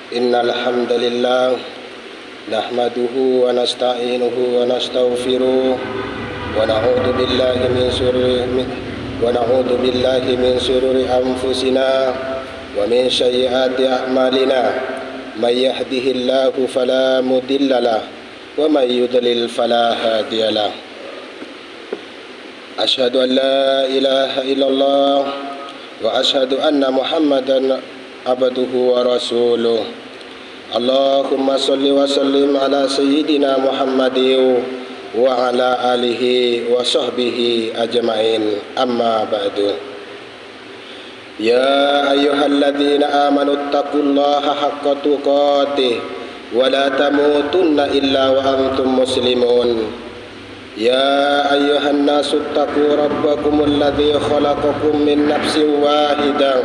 Innal hamdalillah nahmaduhu wa nasta'inuhu wa nastaghfiruh wa na'udzu billahi min shururi anfusina wa min sayyiati a'malina may yahdihillahu fala mudhillalah wa may yudlil fala hadiyalah. Asyhadu an la ilaha illallah wa asyhadu anna Muhammadan abduhu wa rasuluh. Allahumma salli wa sallim ala sayyidina Muhammadin wa ala alihi wa sahbihi ajma'in. Amma ba'du. Ya ayyuhalladzina amanu taqullaha haqqa tuqatih wa la tamutunna illa wa antum muslimun. Ya ayyuhan nasu taqu rabbakumul ladzi khalaqakum min nafsin wahidah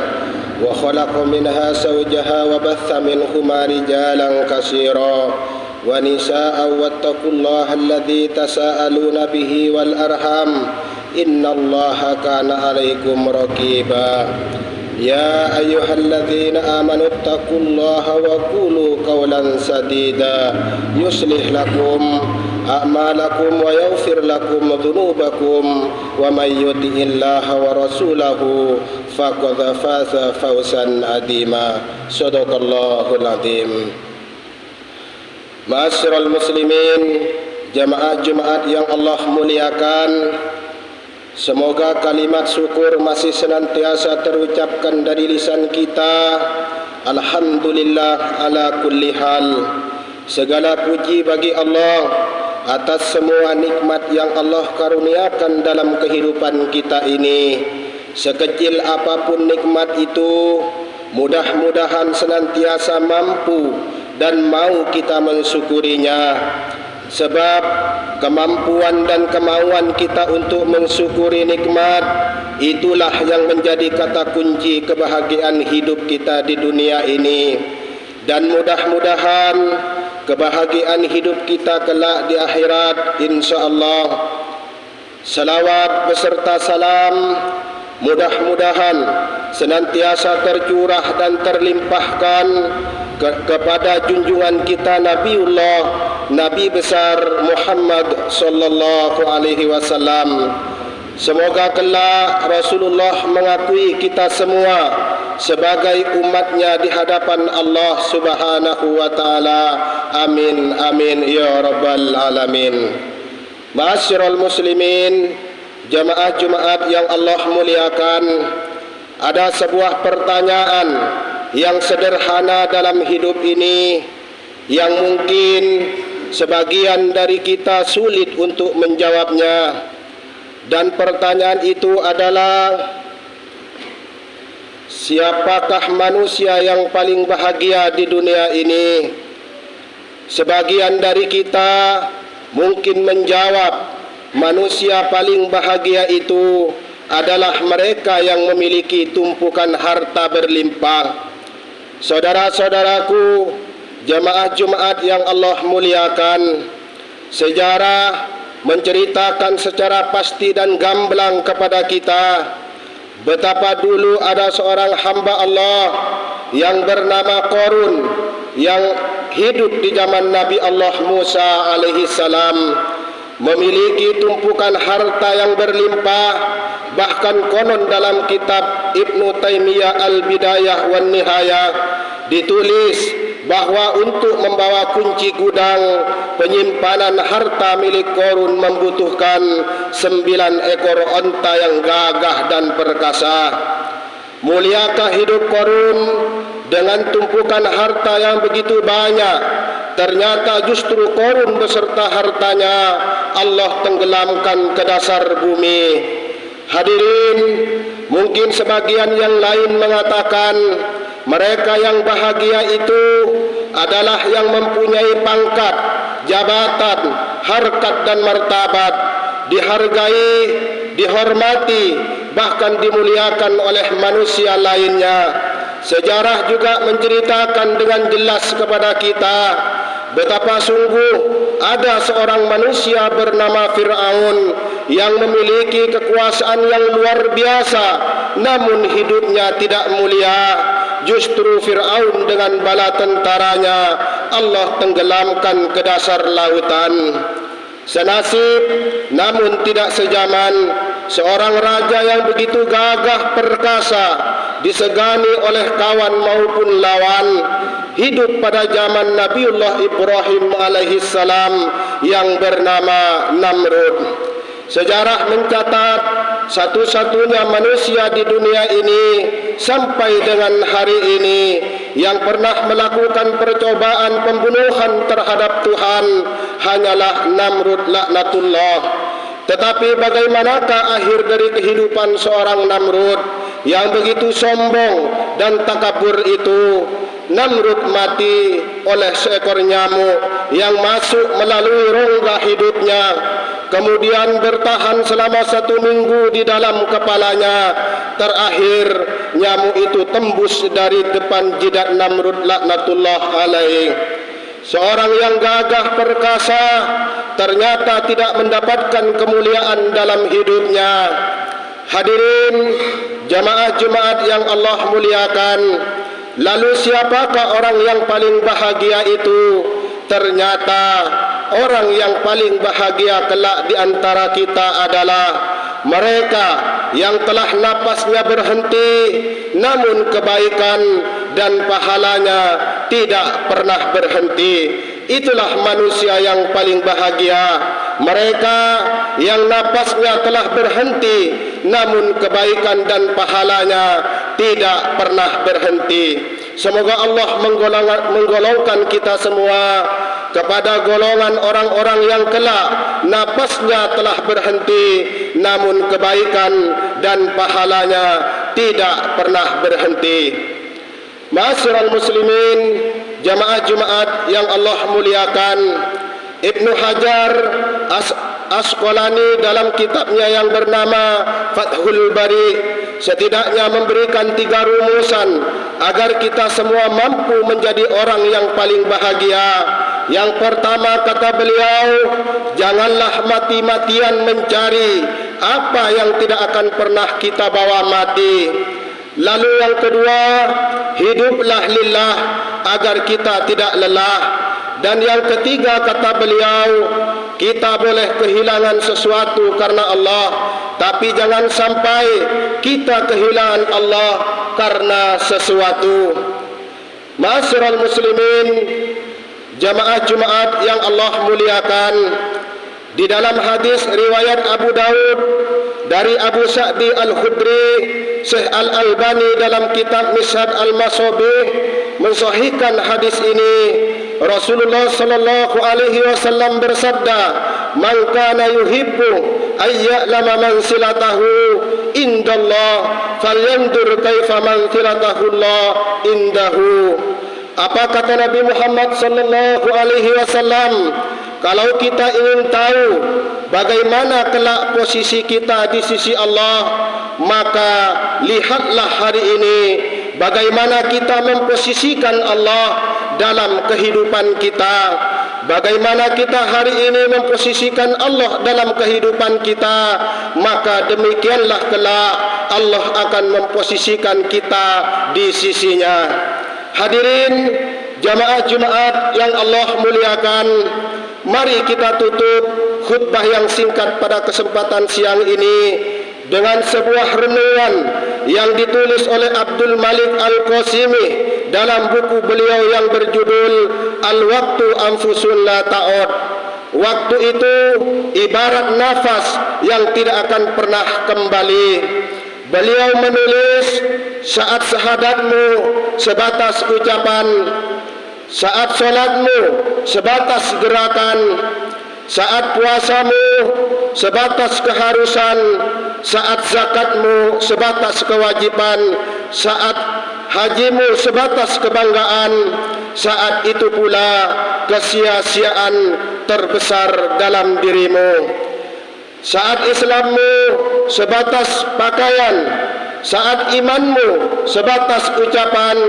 wa khalaqa minha zawjaha wa batha minhuma rijalan katsiran wa nisaa'an wattaqullaha alladzi tasaaluna bihi wal arham innallaha kana 'alaikum raqiba. Ya ayyuhalladzina amanu taqullaha wa qulu qawlan sadida yuslih lakum a'malakum wa yaghfir lakum dhunubakum wa may yuti'illaha wa rasulahu faqad faza fawzan 'azima. Shadaqallahul 'azim. Ma'asyiral muslimin, jamaah Jumat yang Allah muliakan, semoga kalimat syukur masih senantiasa terucapkan dari lisan kita. Alhamdulillah ala kulli hal. Segala puji bagi Allah atas semua nikmat yang Allah karuniakan dalam kehidupan kita ini. Sekecil apapun nikmat itu, mudah-mudahan senantiasa mampu dan mau kita mensyukurinya. Sebab kemampuan dan kemauan kita untuk mensyukuri nikmat, itulah yang menjadi kata kunci kebahagiaan hidup kita di dunia ini. Dan mudah-mudahan kebahagiaan hidup kita kelak di akhirat insyaallah. Salawat beserta salam mudah-mudahan senantiasa tercurah dan terlimpahkan kepada junjungan kita Nabiullah, Nabi besar Muhammad sallallahu alaihi wasallam. Semoga kelak Rasulullah mengakui kita semua sebagai umatnya di hadapan Allah Subhanahu wa taala. Amin amin ya rabbal alamin. Ma'asyiral muslimin, jamaah Jumat yang Allah muliakan, ada sebuah pertanyaan yang sederhana dalam hidup ini yang mungkin sebagian dari kita sulit untuk menjawabnya. Dan pertanyaan itu adalah, siapakah manusia yang paling bahagia di dunia ini? Sebagian dari kita mungkin menjawab, manusia paling bahagia itu adalah mereka yang memiliki tumpukan harta berlimpah. Saudara-saudaraku, jamaah Jumat yang Allah muliakan, sejarah menceritakan secara pasti dan gamblang kepada kita betapa dulu ada seorang hamba Allah yang bernama Qarun yang hidup di zaman Nabi Allah Musa alaihi salam, memiliki tumpukan harta yang berlimpah. Bahkan konon dalam kitab Ibnu Taimiyah Al-Bidayah wan Nihayah ditulis bahwa untuk membawa kunci gudang penyimpanan harta milik Qarun membutuhkan 9 ekor onta yang gagah dan perkasa. Muliakah hidup Qarun dengan tumpukan harta yang begitu banyak? Ternyata justru Qarun beserta hartanya Allah tenggelamkan ke dasar bumi. Hadirin, mungkin sebagian yang lain mengatakan mereka yang bahagia itu adalah yang mempunyai pangkat, jabatan, harkat dan martabat, dihargai, dihormati, bahkan dimuliakan oleh manusia lainnya. Sejarah juga menceritakan dengan jelas kepada kita betapa sungguh ada seorang manusia bernama Fir'aun yang memiliki kekuasaan yang luar biasa, namun hidupnya tidak mulia. justru Fir'aun dengan bala tentaranya Allah tenggelamkan ke dasar lautan. Senasib namun tidak sejaman, seorang raja yang begitu gagah perkasa disegani oleh kawan maupun lawan hidup pada zaman Nabiullah Ibrahim alaihissalam yang bernama Namrud. Sejarah mencatat satu-satunya manusia di dunia ini sampai dengan hari ini yang pernah melakukan percobaan pembunuhan terhadap Tuhan hanyalah Namrud laknatullah. Tetapi bagaimanakah akhir dari kehidupan seorang Namrud yang begitu sombong dan takabur itu? Namrud mati oleh seekor nyamuk yang masuk melalui rongga hidupnya, kemudian bertahan selama 1 minggu di dalam kepalanya. Terakhir nyamuk itu tembus dari depan jidat Namrud laknatullah alaih. Seorang yang gagah perkasa ternyata tidak mendapatkan kemuliaan dalam hidupnya. Hadirin jamaah Jumat yang Allah muliakan, lalu siapakah orang yang paling bahagia itu? Ternyata orang yang paling bahagia kelak di antara kita adalah mereka yang telah napasnya berhenti, namun kebaikan dan pahalanya tidak pernah berhenti. Itulah manusia yang paling bahagia, mereka yang napasnya telah berhenti, namun kebaikan dan pahalanya tidak pernah berhenti. Semoga Allah menggolongkan kita semua kepada golongan orang-orang yang kelak napasnya telah berhenti, namun kebaikan dan pahalanya tidak pernah berhenti. Ma'asyiral muslimin, jamaah Jumat yang Allah muliakan, Ibnu Hajar Asqalani dalam kitabnya yang bernama Fathul Bari setidaknya memberikan 3 rumusan agar kita semua mampu menjadi orang yang paling bahagia. Yang pertama, kata beliau, janganlah mati-matian mencari apa yang tidak akan pernah kita bawa mati. Lalu yang kedua, hiduplah lillah agar kita tidak lelah. Dan yang ketiga, kata beliau, kita boleh kehilangan sesuatu karena Allah, tapi jangan sampai kita kehilangan Allah karena sesuatu. Ma'asyiral muslimin, jamaah Jumat yang Allah muliakan, di dalam hadis riwayat Abu Daud dari Abu Sa'di Al-Khudri, Syekh Al-Albani dalam kitab Mishad Al-Masabih mensahihkan hadis ini. Rasulullah sallallahu alaihi wasallam bersabda, "Man kana yuhibbu ayya'lama mansilatahu indallah falyandur kaifa mansilatahu Allah indahu." Apa kata Nabi Muhammad sallallahu alaihi wasallam? Kalau kita ingin tahu bagaimana kelak posisi kita di sisi Allah, maka lihatlah hari ini bagaimana kita memposisikan Allah dalam kehidupan kita. Bagaimana kita hari ini memposisikan Allah dalam kehidupan kita, maka demikianlah kelak Allah akan memposisikan kita di sisinya. Hadirin jamaah Jumat yang Allah muliakan, mari kita tutup khutbah yang singkat pada kesempatan siang ini dengan sebuah renungan yang ditulis oleh Abdul Malik Al-Qasimi dalam buku beliau yang berjudul Al-Waqtu Anfusun La Ta'ud. Waktu itu ibarat nafas yang tidak akan pernah kembali. Beliau menulis, saat syahadatmu sebatas ucapan, saat solatmu sebatas gerakan, saat puasamu sebatas keharusan, saat zakatmu sebatas kewajiban, saat hajimu sebatas kebanggaan, saat itu pula kesia-siaan terbesar dalam dirimu. Saat Islammu sebatas pakaian, saat imanmu sebatas ucapan,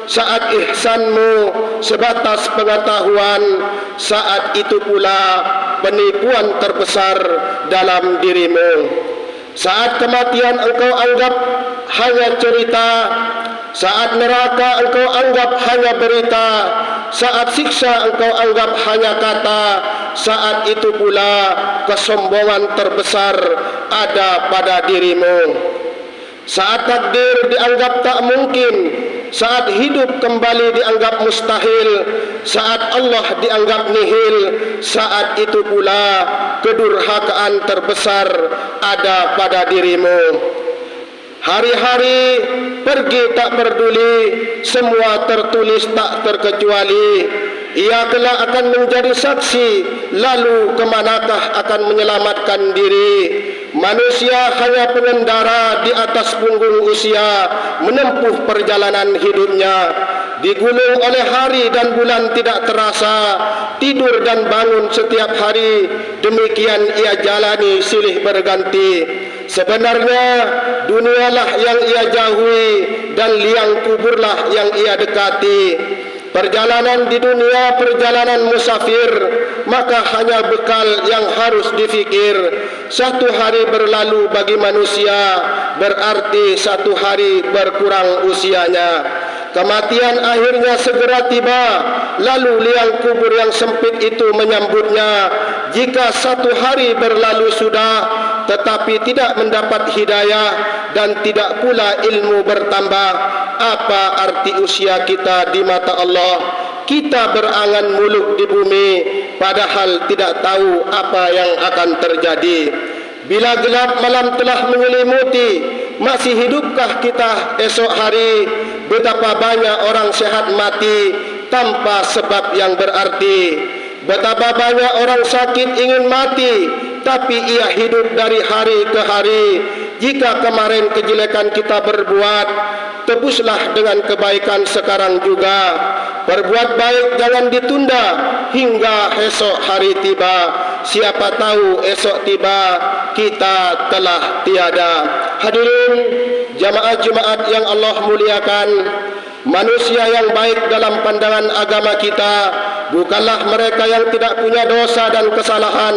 saat ihsanmu sebatas pengetahuan, saat itu pula penipuan terbesar dalam dirimu. Saat kematian engkau anggap hanya cerita, Saat neraka engkau anggap hanya berita, saat siksa engkau anggap hanya kata, saat itu pula kesombongan terbesar ada pada dirimu. Saat takdir dianggap tak mungkin, saat hidup kembali dianggap mustahil, saat Allah dianggap nihil, saat itu pula kedurhakaan terbesar ada pada dirimu. Hari-hari pergi tak peduli, semua tertulis tak terkecuali. Ia kelak akan menjadi saksi, lalu kemanakah akan menyelamatkan diri? Manusia hanya pengendara di atas punggung usia, menempuh perjalanan hidupnya. Digulung oleh hari dan bulan tidak terasa, tidur dan bangun setiap hari, demikian ia jalani silih berganti. Sebenarnya dunialah yang ia jauhi dan liang kuburlah yang ia dekati. Perjalanan di dunia perjalanan musafir, maka hanya bekal yang harus difikir. Satu hari berlalu bagi manusia, berarti satu hari berkurang usianya. Kematian akhirnya segera tiba, lalu liang kubur yang sempit itu menyambutnya. Jika satu hari berlalu sudah, tetapi tidak mendapat hidayah dan tidak pula ilmu bertambah, apa arti usia kita di mata Allah? Kita berangan muluk di bumi, padahal tidak tahu apa yang akan terjadi. Bila gelap malam telah menyelimuti, masih hidupkah kita esok hari? Betapa banyak orang sehat mati tanpa sebab yang berarti. Betapa banyak orang sakit ingin mati, tapi ia hidup dari hari ke hari. Jika kemarin kejelekan kita berbuat, tebuslah dengan kebaikan sekarang juga. Berbuat baik jangan ditunda hingga esok hari tiba. Siapa tahu esok tiba kita telah tiada. Hadirin jamaah Jumaat yang Allah muliakan, manusia yang baik dalam pandangan agama kita bukanlah mereka yang tidak punya dosa dan kesalahan,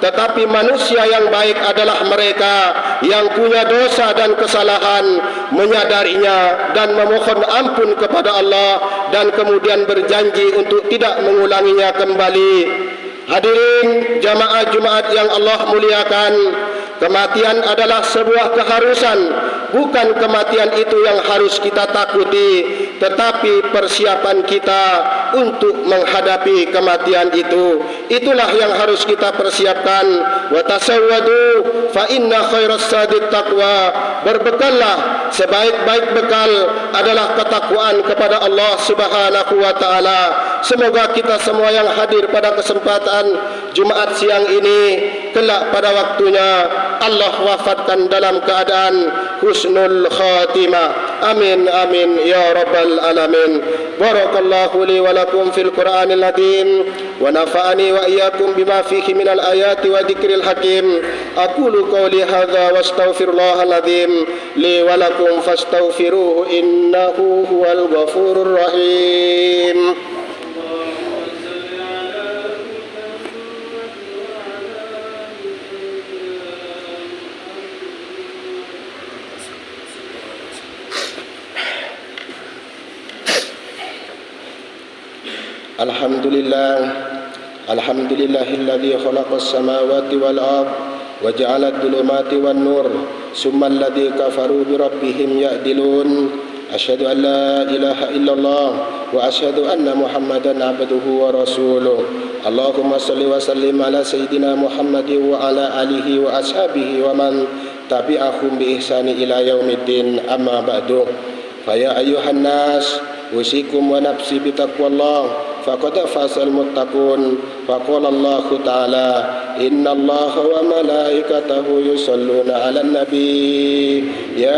tetapi manusia yang baik adalah mereka yang punya dosa dan kesalahan, menyadarinya dan memohon ampun kepada Allah, dan kemudian berjanji untuk tidak mengulanginya kembali. Hadirin jamaah Jumaat yang Allah muliakan, kematian adalah sebuah keharusan. Bukan kematian itu yang harus kita takuti, tetapi persiapan kita untuk menghadapi kematian itu. Itulah yang harus kita persiapkan. Wa tasawwadu fa inna khairas sadid taqwa. Berbekallah, sebaik-baik bekal adalah ketakwaan kepada Allah Subhanahu wa taala. Semoga kita semua yang hadir pada kesempatan Jumaat siang ini, kelak pada waktunya Allah wafatkan dalam keadaan husnul khatimah. Amin amin ya rabbal alamin. Barakallahu li wa lakum fil Qur'anil azim wa nafa'ani wa iyyakum bima fihi minal ayati wa dzikril hakim. Aqulu qawli hadza wa astaghfirullahal azim li wa lakum fastaghfiruhu innahu huwal ghafurur rahim. Alhamdulillahilladzi khalaqas samawati wal ard wa ja'ala adh-dhulumati wan nur summa alladzi kafaru bi rabbihim ya'dilun. Asyhadu an la ilaha illallah wa asyhadu anna Muhammadan abduhu wa rasuluh. Allahumma salli wa sallim ala sayyidina Muhammadin wa ala alihi wa ashabihi wa man tabi'ahum bi ihsani ila yaumiddin. Amma ba'du. Fa ya ayyuhan nas usikum wa nafsi bi taqwallah faqad fasal muttaqun. Faqala Allah Ta'ala inna Allah wa malaikatahu yusalluna 'alan nabi ya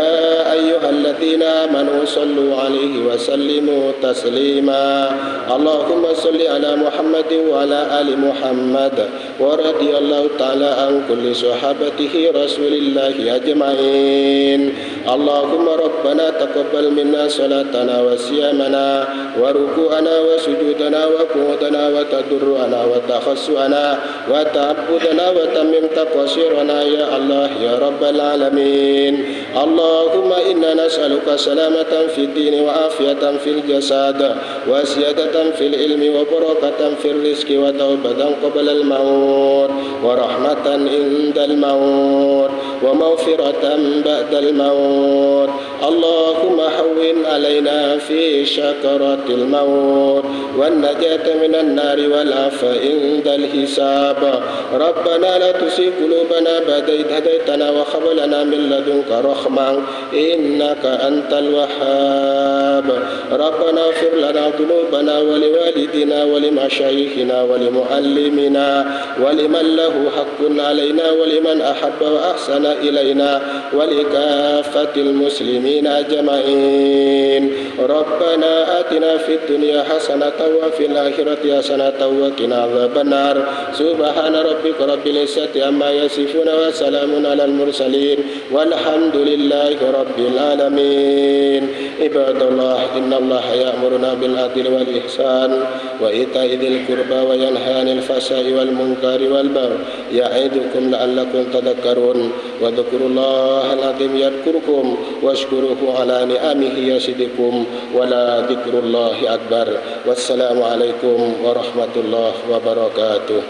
ayyuhalladzina amanu sallu 'alaihi wa sallimu taslima. Allahumma salli ala Muhammadin wa ala ali Muhammad wa radiyallahu ta'ala an kulli sahabatihi rasulillahi ajma'in. Allahumma rabbana taqabbal minna salatana wa siyamana wa ruku'ana wa sujudana wa qu'udana wa tadurru'ana wa takhassu'ana wa ta'abbudana wa tamim taqsirana ya Allah ya rabbal alamin. اللهم إنا نسألك سلامة في الدين وعافية في الجسد وزيادة في العلم وبركة في الرزق وتوبة قبل الموت ورحمة عند الموت ومغفرة بعد الموت. اللهم هون علينا في شكرة الموت والنجاة من النار والعفو عند الحساب. ربنا لا تزغ قلوبنا بعد إذ هديتنا وهب لنا من لدنك رحمة إنك أنت الوهاب. ربنا اغفر لنا ذنوبنا ولوالدينا ولمشايخنا ولمعلمنا ولمن له حق علينا ولمن أحب وأحسن إلينا ولكافة المسلمين أجمعين. ربنا آتنا في الدنيا حسنة وفي الآخرة حسنة وقنا عذاب النار. سبحان ربك رب العزة عما يصفون وسلام على المرسلين والحمد لله رب العالمين. عباد الله إن الله يأمرنا بالعدل والإحسان وإيتاء ذي القربى وينهى عن الفحشاء والمنكر والبغي يعظكم لعلكم تذكرون. واذكروا الله العظيم يذكركم واشكروه على نعمه يزدكم ولذكر الله أكبر. والسلام عليكم ورحمة الله وبركاته.